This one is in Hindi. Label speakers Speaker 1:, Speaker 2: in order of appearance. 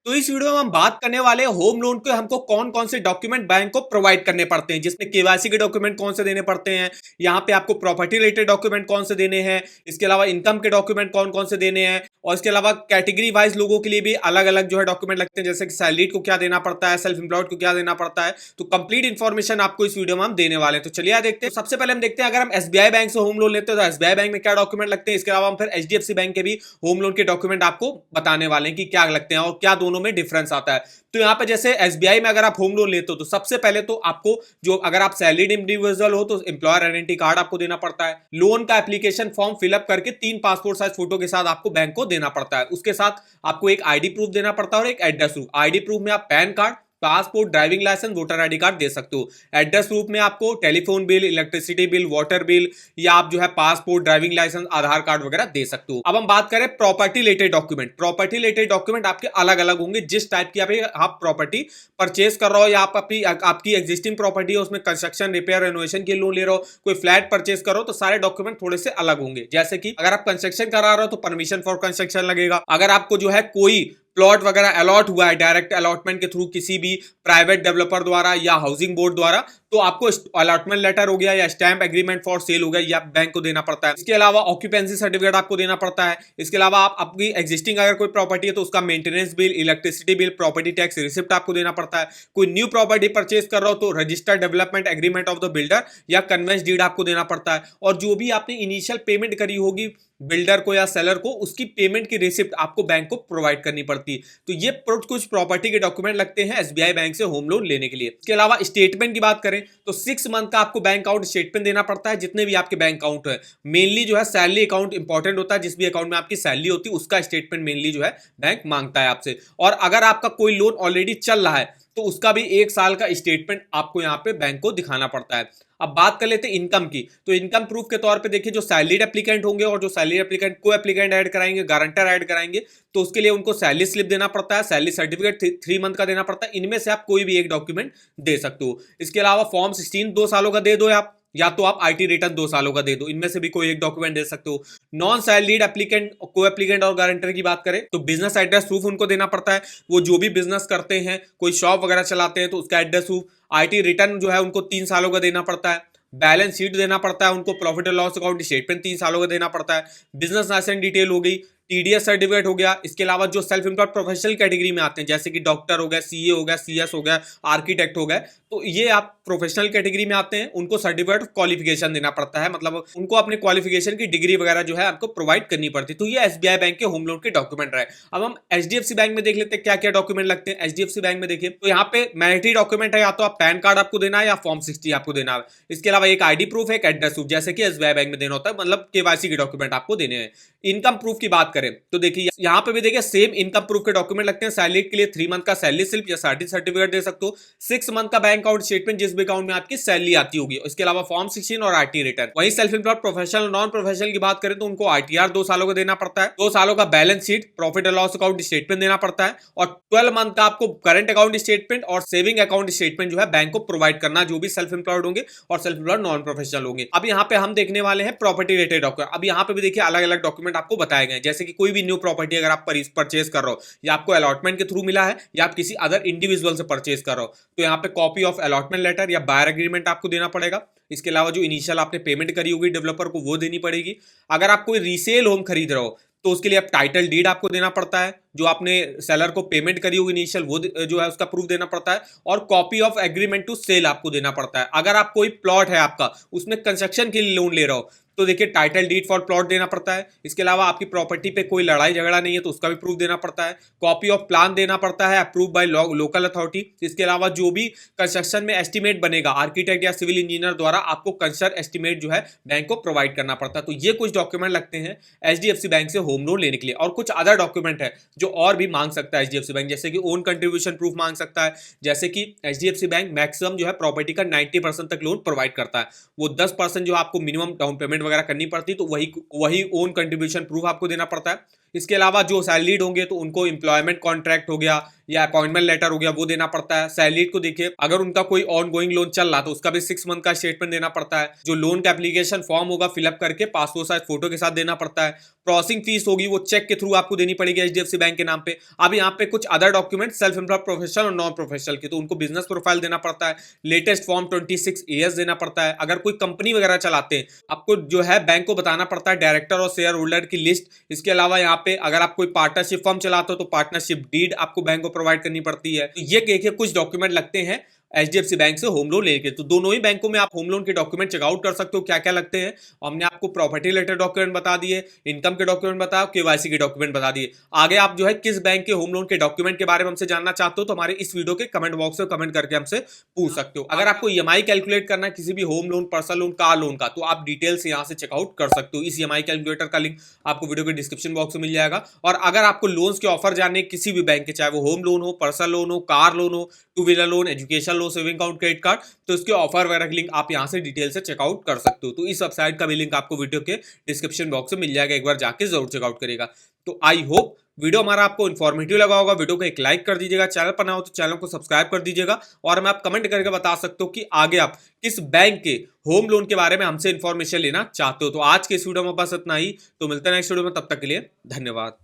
Speaker 1: तो इस वीडियो में हम बात करने वाले हैं होम लोन के हमको कौन कौन से डॉक्यूमेंट बैंक को प्रोवाइड करने पड़ते हैं, जिसमें केवाईसी के डॉक्यूमेंट कौन से देने पड़ते हैं, यहाँ पे आपको प्रॉपर्टी रिलेटेड डॉक्यूमेंट कौन से देने हैं, इसके अलावा इनकम के डॉक्यूमेंट कौन कौन से देने हैं, और इसके अलावा कैटेगरी वाइज लोगों के लिए भी अलग अलग जो है डॉक्यूमेंट लगते हैं, जैसे कि सैलरीड को क्या देना पड़ता है, सेल्फ एम्प्लॉयड को क्या देना पड़ता है। तो कंप्लीट इन्फॉर्मेशन आपको इस वीडियो में हम देने वाले हैं। तो चलिए देखते हैं। सबसे पहले हम देखते हैं, अगर हम एसबीआई बैंक से होम लोन लेते हैं तो एसबीआई बैंक में क्या डॉक्यूमेंट लगते हैं। इसके अलावा हम फिर एचडीएफसी बैंक के भी होम लोन के डॉक्यूमेंट आपको बताने वाले हैं कि क्या लगते हैं और क्या दोनों में डिफरेंस आता है। तो यहां पे जैसे एसबीआई में अगर आप होम लोन लेते हो तो सबसे पहले तो आपको जो, अगर आप सैलरीड इंडिविजुअल हो तो एम्प्लॉयर आइडेंटिटी कार्ड आपको देना पड़ता है। लोन का एप्लीकेशन फॉर्म फिलअप करके 3 पासपोर्ट साइज फोटो के साथ आपको बैंक को देना पड़ता है। उसके साथ आपको एक आईडी प्रूफ देना पड़ता है और एक एड्रेस प्रूफ। आईडी प्रूफ में आप PAN card, passport, driving licence, voter ID card दे सकते हो। एड्रेस प्रूफ में आपको telephone bill, electricity bill, water bill, या आप जो है passport, driving licence, Aadhaar card वगैरह दे सकते हो। अब हम बात करें property related document. Property related document आपके अलग अलग होंगे। जिस टाइप की आप प्रॉपर्टी परचेज कर रहे हो या आप आपकी एग्जिस्टिंग प्रॉपर्टी है उसमें कंस्ट्रक्शन, रिपेयर, रेनोवेशन के लोन ले रहे हो, कोई फ्लैट परचेज करो, तो सारे डॉक्यूमेंट थोड़े से अलग होंगे। जैसे कि अगर आप कंस्ट्रक्शन करा रहे हो तो परमिशन फॉर कंस्ट्रक्शन लगेगा। अगर आपको जो है कोई प्लॉट वगैरह अलॉट हुआ है डायरेक्ट अलॉटमेंट के थ्रू किसी भी प्राइवेट डेवलपर द्वारा या हाउसिंग बोर्ड द्वारा, तो आपको अलॉटमेंट लेटर हो गया या स्टैम्प एग्रीमेंट फॉर सेल हो गया, या बैंक को देना पड़ता है। इसके अलावा ऑक्यूपेंसी सर्टिफिकेट आपको देना पड़ता है। इसके अलावा आप अपनी एग्जिस्टिंग अगर कोई प्रॉपर्टी है तो उसका maintenance bill, electricity bill, property tax receipt आपको देना पड़ता है। कोई न्यू प्रॉपर्टी परचेज कर रहा हो तो registered development agreement of the builder या कन्वेंस डीड आपको देना पड़ता है। और जो भी आपने इनिशियल पेमेंट करी होगी बिल्डर को या सेलर को, उसकी पेमेंट की रिसिप्ट आपको बैंक को प्रोवाइड करनी पड़ती है। तो ये कुछ प्रॉपर्टी के डॉक्यूमेंट लगते हैं एसबीआई बैंक से होम लोन लेने के लिए। इसके अलावा स्टेटमेंट की बात करें तो 6 मंथ का आपको बैंक अकाउंट स्टेटमेंट देना पड़ता है, जितने भी आपके बैंक अकाउंट है। मेनली जो है सैलरी अकाउंट इंपॉर्टेंट होता है, जिस भी अकाउंट में आपकी सैलरी होती है उसका स्टेटमेंट मेनली जो है बैंक मांगता है आपसे। और अगर आपका कोई लोन ऑलरेडी चल रहा है तो उसका भी 1 साल का स्टेटमेंट आपको यहाँ पे बैंक को दिखाना पड़ता है। अब बात कर लेते हैं इनकम की। तो इनकम प्रूफ के तौर पे देखिए, जो सैलरीड एप्लीकेंट होंगे और जो सैलरी एप्लीकेंट को एप्लीकेंट ऐड कराएंगे, गारंटर ऐड कराएंगे, तो उसके लिए उनको सैलरी स्लिप देना पड़ता है, सैलरी सर्टिफिकेट 3 मंथ का देना पड़ता है। इनमें से आप कोई भी एक डॉक्यूमेंट दे सकते हो। इसके अलावा फॉर्म 16 2 सालों का दे दो आप, या तो आप आईटी रिटर्न 2 सालों का दे दो। इनमें से भी कोई एक डॉक्यूमेंट दे सकते हो। नॉन सैलरीड एप्लीकेंट, को एप्लीकेंट और गारंटर की बात करें तो बिजनेस एड्रेस प्रूफ उनको देना पड़ता है। वो जो भी बिजनेस करते हैं, कोई शॉप वगैरह चलाते हैं तो उसका एड्रेस प्रूफ। आईटी रिटर्न जो है उनको 3 सालों का देना पड़ता है। बैलेंस शीट देना पड़ता है उनको। Profit and loss account statement 3 सालों का देना पड़ता है। बिजनेस लाइसेंस डिटेल हो गई, टीडीएस सर्टिफिकेट हो गया। इसके अलावा जो सेल्फ एम्प्लॉयड प्रोफेशनल कैटेगरी में आते हैं, जैसे कि डॉक्टर हो गया, सीए हो गया, सीएस हो गया, आर्किटेक्ट हो गया, तो ये आप प्रोफेशनल कैटेगरी में आते हैं, उनको सर्टिफिकेट क्वालिफिकेशन देना पड़ता है। मतलब उनको अपने क्वालिफिकेशन की डिग्री वगैरह जो है आपको प्रोवाइड करनी पड़ती है। तो ये एसबीआई बैंक के होम लोन के डॉक्यूमेंट रहे। अब हम एचडीएफसी बैंक में देख लेते हैं क्या क्या डॉक्यूमेंट लगते हैं। एचडीएफसी बैंक में देखिए तो यहाँ पे मैंडेटरी डॉक्यूमेंट है, या तो आप पैन कार्ड आपको देना है या फॉर्म 60 आपको देना है। इसके अलावा एक आईडी प्रूफ है, एक एड्रेस प्रूफ, जैसे कि एसबीआई बैंक में देना होता है, मतलब केवाईसी के डॉक्यूमेंट आपको देने हैं। इनकम प्रूफ की बात करें तो देखिए यहाँ पे भी देखिए सेम इनकम प्रूफ के डॉक्यूमेंट लगते हैं। सैलरी के लिए 3 मंथ का सैलरी स्लिप या सैलरी सर्टिफिकेट दे सकते हो। 6 मंथ का बैंक अकाउंट स्टेटमेंट, जिस भी अकाउंट में आपकी सैलरी आती होगी। इसके अलावा फॉर्म 16 और आरटी रिटर्न। वहीं self employed professional, non professional की बात करें तो उनको आरटीआर 2 सालों का देना पड़ता है। 2 सालों का balance sheet, profit and loss account statement देना पड़ता है। और 12 मंथ का आपको करंट अकाउंट स्टेटमेंट और सेविंग अकाउंट स्टेटमेंट जो है बैंक को प्रोवाइड करना, जो भी सेल्फ एम्प्लॉयड होंगे और सेल्फ एम्प्लॉयड नॉन प्रोफेशनल होंगे। अब यहाँ पे हम देखने वाले हैं प्रॉपर्टी रिलेटेड डॉक्यूमेंट। अब यहाँ पे भी देखिए अलग अलग डॉक्यूमेंट आपको बताए गए, जैसे कि कोई भी न्यू प्रॉपर्टी अगर आप परचेज कर रहे हो, या आपको अलॉटमेंट के थ्रू मिला है, या आप किसी अदर इंडिविजुअल से परचेज कर रहे हो, तो यहाँ पे कॉपी ऑफ अलॉटमेंट लेटर या बायर एग्रीमेंट आपको देना पड़ेगा। इसके अलावा जो इनिशियल आपने पेमेंट करी होगी डेवलपर को, वो देनी पड़ेगी। अगर आप कोई रीसेल होम खरीद रहे हो तो उसके लिए आप टाइटल डीड आपको देना पड़ता है। जो आपने सेलर को पेमेंट करी होगी इनिशियल, वो जो है उसका प्रूफ देना पड़ता है। और copy of agreement to sell आपको देना पड़ता है। अगर आप कोई प्लॉट है आपका, उसमें कंस्ट्रक्शन के लिए लोन ले रहे हो, तो देखिए टाइटल डीड फॉर प्लॉट देना पड़ता है। इसके अलावा आपकी प्रॉपर्टी पे कोई लड़ाई झगड़ा नहीं है तो उसका भी प्रूफ देना पड़ता है। कॉपी ऑफ प्लान देना पड़ता है, अप्रूव बाय लोकल अथॉरिटी। इसके अलावा जो भी कंस्ट्रक्शन में एस्टिमेट बनेगा आर्किटेक्ट या सिविल इंजीनियर द्वारा, आपको कंस्ट्रक्शन एस्टिमेट जो है बैंक को प्रोवाइड करना पड़ता है। तो ये कुछ डॉक्यूमेंट लगते हैं एचडीएफसी बैंक से होम लोन लेने के लिए। और कुछ अदर डॉक्यूमेंट है जो और भी मांग सकता है एचडीएफसी बैंक, जैसे कि ओन कंट्रीब्यूशन प्रूफ मांग सकता है। जैसे कि एचडीएफसी बैंक मैक्सिमम जो है प्रॉपर्टी का 90% तक लोन प्रोवाइड करता है। वो 10% जो आपको मिनिमम डाउन पेमेंट वगैरह करनी पड़ती, तो वही वही ओन कंट्रीब्यूशन प्रूफ आपको देना पड़ता है। इसके अलावा जो सैलरीड होंगे तो उनको एम्प्लॉयमेंट कॉन्ट्रैक्ट हो गया या अपॉइंटमेंट लेटर हो गया, वो देना पड़ता है। सैलरीड को देखिए, अगर उनका कोई ऑन गोइंग लोन चल रहा तो उसका भी 6 मंथ का स्टेटमेंट देना पड़ता है। जो लोन का एप्लीकेशन फॉर्म होगा फिलअप करके पासपोर्ट साइज फोटो के साथ देना पड़ता है। प्रोसेसिंग फीस होगी वो चेक के थ्रू आपको देनी पड़ेगी एचडीएफसी बैंक के नाम पे। अब यहाँ पे कुछ other document self employed professional और नॉन प्रोफेशनल के, तो उनको बिजनेस प्रोफाइल देना पड़ता है, लेटेस्ट फॉर्म 26 एएस देना पड़ता है। अगर कोई कंपनी वगैरह चलाते हैं आपको जो है बैंक को बताना पड़ता है डायरेक्टर और शेयर होल्डर की लिस्ट। इसके अलावा यहाँ पे अगर आप कोई पार्टनरशिप फर्म चलाते हो तो पार्टनरशिप डीड आपको बैंक को प्रोवाइड करनी पड़ती है। तो ये देखिए कुछ डॉक्यूमेंट लगते हैं एचडीएफसी बैंक से होम लोन लेके। तो दोनों ही बैंकों में आप होम लोन के डॉक्यूमेंट चेकआउट कर सकते हो क्या क्या लगते हैं। हमने आपको प्रॉपर्टी रिलेटेड डॉक्यूमेंट बता दिए, इनकम के डॉक्यूमेंट बताओ, केवाईसी के डॉक्यूमेंट बता दिए। आगे आप जो है किस बैंक के होम लोन के डॉक्यूमेंट के बारे में हमसे जानना चाहते हो तो हमारे इस वीडियो के कमेंट बॉक्स में कमेंट करके हमसे पूछ सकते हो। अगर आपको ईएमआई कैलकुलेट करना है किसी भी home loan, personal loan, car loan का, तो आप डिटेल्स यहाँ से चेकआउट कर सकते हो। इस ईएमआई कैलकुलेटर का लिंक आपको वीडियो के डिस्क्रिप्शन बॉक्स में मिल जाएगा। और अगर आपको लोन्स के ऑफर जानने किसी भी बैंक के, चाहे वो होम लोन हो, पर्सनल लोन हो, कार लोन हो, two wheeler loan, education loan, saving account, credit card, तो इसके ऑफर वगैरह की लिंक आप यहां से डिटेल से चेकआउट कर सकते हो। तो इस वेबसाइट का भी लिंक आपको वीडियो के डिस्क्रिप्शन बॉक्स में मिल जाएगा, एक बार जाके जरूर चेकआउट करेगा। तो आई होप वीडियो हमारा आपको इन्फॉर्मेटिव लगा होगा। वीडियो को एक लाइक कर दीजिएगा, चैनल पर ना हो तो चैनल को सब्सक्राइब कर दीजिएगा। और हमें आप कमेंट करके बता सकते हो कि आगे आप किस बैंक के होम लोन के बारे में हमसे इंफॉर्मेशन लेना चाहते हो। तो आज के इस वीडियो में बस इतना ही, तो मिलते हैं नेक्स्ट वीडियो में, तब तक के लिए धन्यवाद।